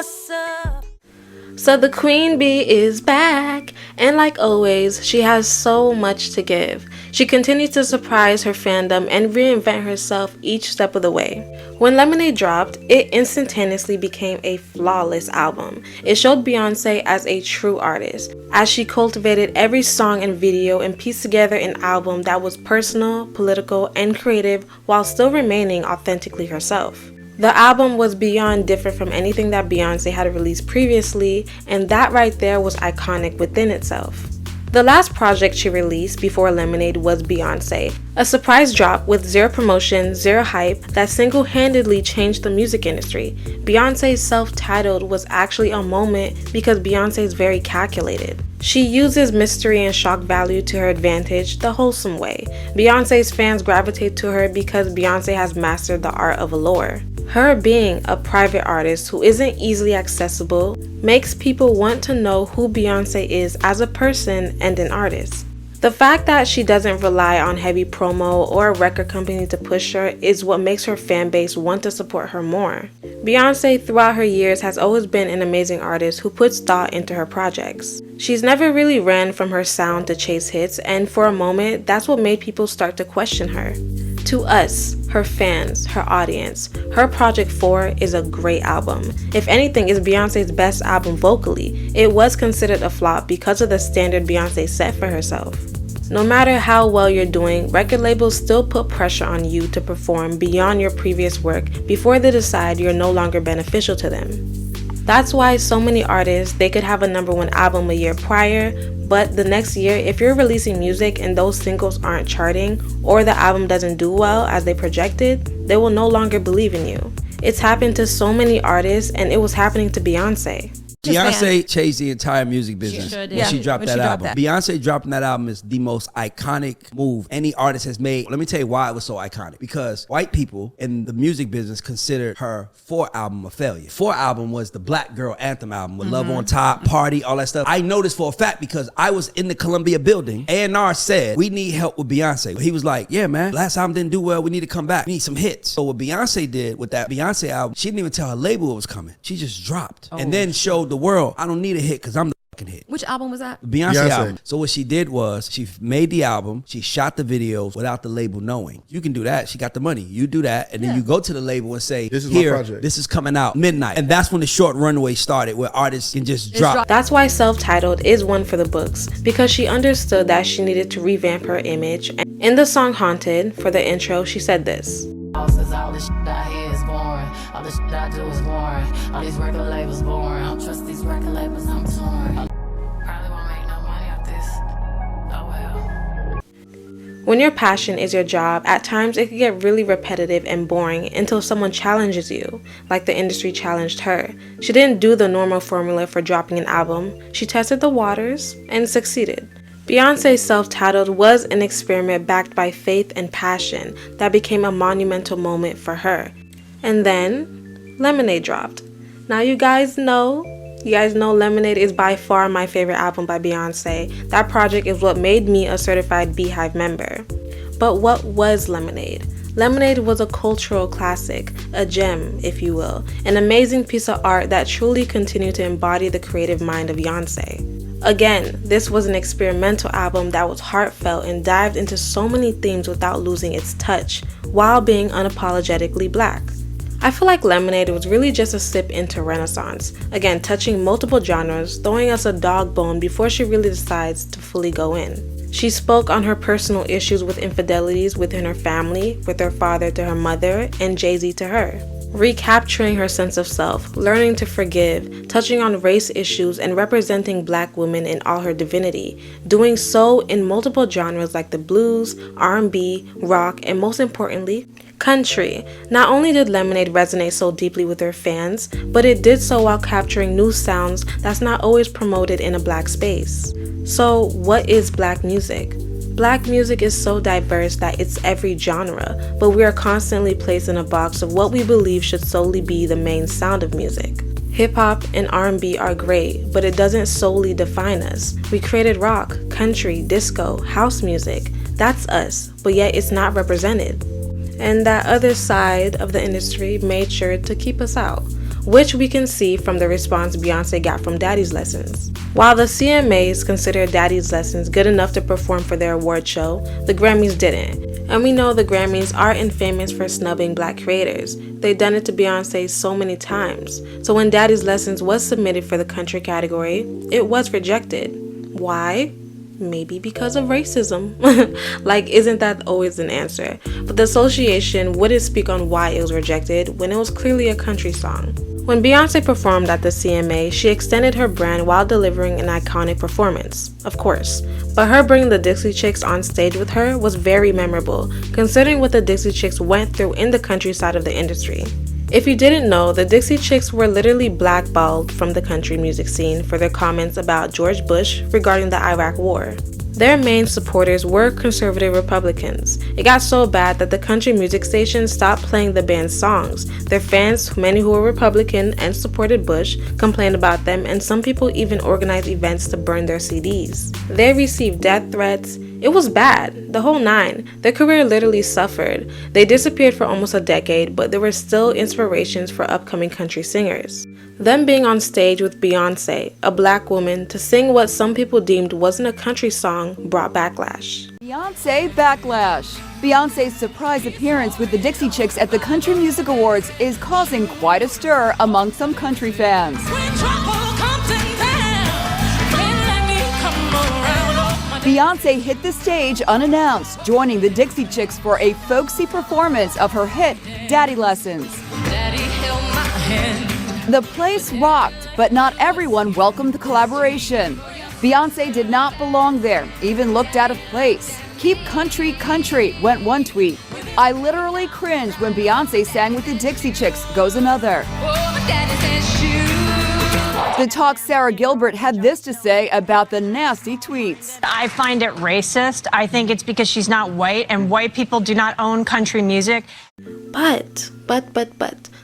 what's up? So the Queen Bee is back, and like always, she has so much to give. She continues to surprise her fandom and reinvent herself each step of the way. When Lemonade dropped, it instantaneously became a flawless album. It showed Beyoncé as a true artist, as she cultivated every song and video and pieced together an album that was personal, political, and creative while still remaining authentically herself. The album was beyond different from anything that Beyoncé had released previously, and that right there was iconic within itself. The last project she released before Lemonade was Beyoncé, a surprise drop with zero promotion, zero hype that single-handedly changed the music industry. Beyoncé's self-titled was actually a moment because Beyoncé is very calculated. She uses mystery and shock value to her advantage the wholesome way. Beyoncé's fans gravitate to her because Beyoncé has mastered the art of allure. Her being a private artist who isn't easily accessible makes people want to know who Beyoncé is as a person and an artist. The fact that she doesn't rely on heavy promo or a record company to push her is what makes her fan base want to support her more. Beyoncé throughout her years has always been an amazing artist who puts thought into her projects. She's never really ran from her sound to chase hits, and for a moment, that's what made people start to question her. To us, her fans, her audience, her Project 4 is a great album. If anything, it's Beyoncé's best album vocally. It was considered a flop because of the standard Beyoncé set for herself. No matter how well you're doing, record labels still put pressure on you to perform beyond your previous work before they decide you're no longer beneficial to them. That's why so many artists, they could have a #1 album a year prior, but the next year, if you're releasing music and those singles aren't charting, or the album doesn't do well as they projected, they will no longer believe in you. It's happened to so many artists, and it was happening to Beyoncé. Beyonce changed the entire music business sure did. when she Yeah, dropped when that she dropped album. that. Beyonce dropping that album is the most iconic move any artist has made. Let me tell you why it was so iconic. Because white people in the music business considered her 4 album a failure. 4 album was the Black Girl Anthem album with Love on Top, Party, all that stuff. I know this for a fact because I was in the Columbia building. A&R said, we need help with Beyonce. He was like, yeah, man, last album didn't do well. We need to come back. We need some hits. So what Beyonce did with that Beyonce album, she didn't even tell her label it was coming. She just dropped and then showed the world, I don't need a hit because I'm the fucking hit. Which album was that? Beyonce album. So what she did was she made the album, she shot the videos without the label knowing. You can do that. She got the money. You do that, and then you go to the label and say, This is my project. This is coming out midnight. And that's when the short runway started, where artists can just drop. That's why self-titled is one for the books, because she understood that she needed to revamp her image. In the song Haunted, for the intro, she said this. All this shit I hear is boring. All this shit I do is boring. All these record labels boring. I don't trust these record labels, I'm torn. Probably won't make no money off this. Oh well. When your passion is your job, at times it can get really repetitive and boring until someone challenges you, like the industry challenged her. She didn't do the normal formula for dropping an album. She tested the waters and succeeded. Beyoncé's self-titled was an experiment backed by faith and passion that became a monumental moment for her. And then, Lemonade dropped. Now you guys know Lemonade is by far my favorite album by Beyoncé. That project is what made me a certified Beehive member. But what was Lemonade? Lemonade was a cultural classic, a gem, if you will, an amazing piece of art that truly continued to embody the creative mind of Beyoncé. Again, this was an experimental album that was heartfelt and dived into so many themes without losing its touch, while being unapologetically black. I feel like Lemonade was really just a sip into Renaissance, again touching multiple genres, throwing us a dog bone before she really decides to fully go in. She spoke on her personal issues with infidelities within her family, with her father to her mother, and Jay-Z to her. Recapturing her sense of self, learning to forgive, touching on race issues, and representing black women in all her divinity, doing so in multiple genres like the blues, R&B, rock, and most importantly, country. Not only did Lemonade resonate so deeply with her fans, but it did so while capturing new sounds that's not always promoted in a black space. So, what is black music? Black music is so diverse that it's every genre, but we are constantly placed in a box of what we believe should solely be the main sound of music. Hip-hop and R&B are great, but it doesn't solely define us. We created rock, country, disco, house music. That's us, but yet it's not represented. And that other side of the industry made sure to keep us out. which we can see from the response Beyoncé got from Daddy's Lessons. While the CMAs considered Daddy's Lessons good enough to perform for their award show, the Grammys didn't. And we know the Grammys are infamous for snubbing black creators. They've done it to Beyoncé so many times. So when Daddy's Lessons was submitted for the country category, it was rejected. Why? Maybe because of racism. Like, isn't that always an answer? But the association wouldn't speak on why it was rejected when it was clearly a country song. When Beyoncé performed at the CMA, she extended her brand while delivering an iconic performance, of course. But her bringing the Dixie Chicks on stage with her was very memorable, considering what the Dixie Chicks went through in the country side of the industry. If you didn't know, the Dixie Chicks were literally blackballed from the country music scene for their comments about George Bush regarding the Iraq War. Their main supporters were conservative Republicans. It got so bad that the country music stations stopped playing the band's songs. Their fans, many who were Republican and supported Bush, complained about them, and some people even organized events to burn their CDs. They received death threats. It was bad, the whole nine. Their career literally suffered. They disappeared for almost a decade, but there were still inspirations for upcoming country singers. Them being on stage with Beyoncé, a black woman, to sing what some people deemed wasn't a country song brought backlash. Beyoncé backlash. Beyoncé's surprise appearance with the Dixie Chicks at the Country Music Awards is causing quite a stir among some country fans. Beyoncé hit the stage unannounced, joining the Dixie Chicks for a folksy performance of her hit, Daddy Lessons. Daddy held my hand. The place rocked, but not everyone welcomed the collaboration. Beyoncé did not belong there, even looked out of place. "Keep country country," went one tweet. "I literally cringed when Beyoncé sang with the Dixie Chicks," goes another. Oh, but daddy said shoot. The Talk's Sarah Gilbert had this to say about the nasty tweets. I find it racist. I think it's because she's not white, and white people do not own country music. But,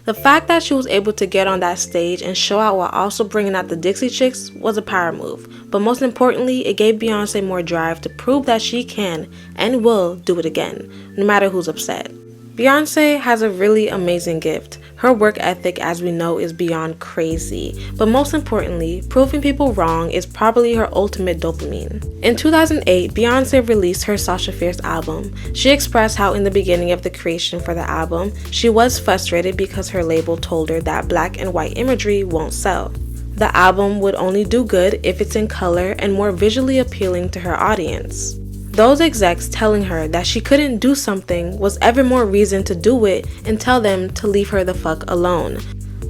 the fact that she was able to get on that stage and show out while also bringing out the Dixie Chicks was a power move. But most importantly, it gave Beyoncé more drive to prove that she can and will do it again, no matter who's upset. Beyoncé has a really amazing gift. Her work ethic, as we know, is beyond crazy. But most importantly, proving people wrong is probably her ultimate dopamine. In 2008, Beyoncé released her Sasha Fierce album. She expressed how in the beginning of the creation for the album, she was frustrated because her label told her that black and white imagery won't sell. The album would only do good if it's in color and more visually appealing to her audience. Those execs telling her that she couldn't do something was ever more reason to do it and tell them to leave her the fuck alone.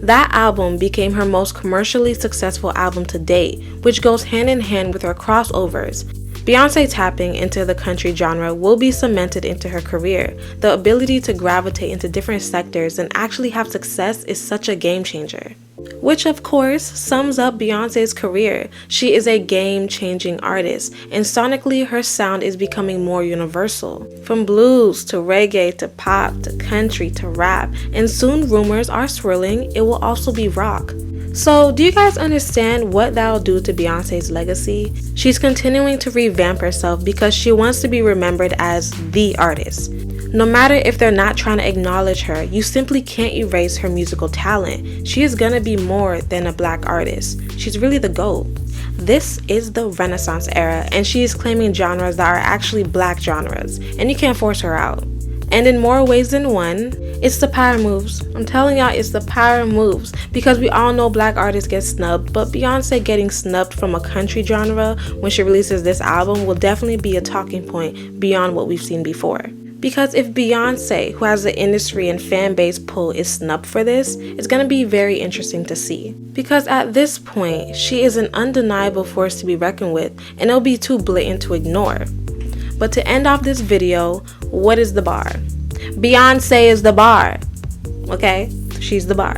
That album became her most commercially successful album to date, which goes hand in hand with her crossovers. Beyoncé tapping into the country genre will be cemented into her career. The ability to gravitate into different sectors and actually have success is such a game changer. Which of course sums up Beyoncé's career. She is a game-changing artist, and sonically her sound is becoming more universal. From blues to reggae to pop to country to rap, and soon rumors are swirling it will also be rock. So, do you guys understand what that'll do to Beyoncé's legacy? She's continuing to revamp herself because she wants to be remembered as the artist. No matter if they're not trying to acknowledge her, you simply can't erase her musical talent. She is gonna be more than a black artist. She's really the GOAT. This is the Renaissance era, and she is claiming genres that are actually black genres, and you can't force her out. And in more ways than one, it's the power moves. I'm telling y'all, it's the power moves. Because we all know black artists get snubbed, but Beyoncé getting snubbed from a country genre when she releases this album will definitely be a talking point beyond what we've seen before. Because if Beyoncé, who has the industry and fan base pull, is snubbed for this, it's going to be very interesting to see. Because at this point, she is an undeniable force to be reckoned with, and it'll be too blatant to ignore. But to end off this video, what is the bar? Beyoncé is the bar. Okay? She's the bar.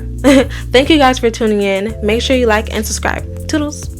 Thank you guys for tuning in. Make sure you like and subscribe. Toodles.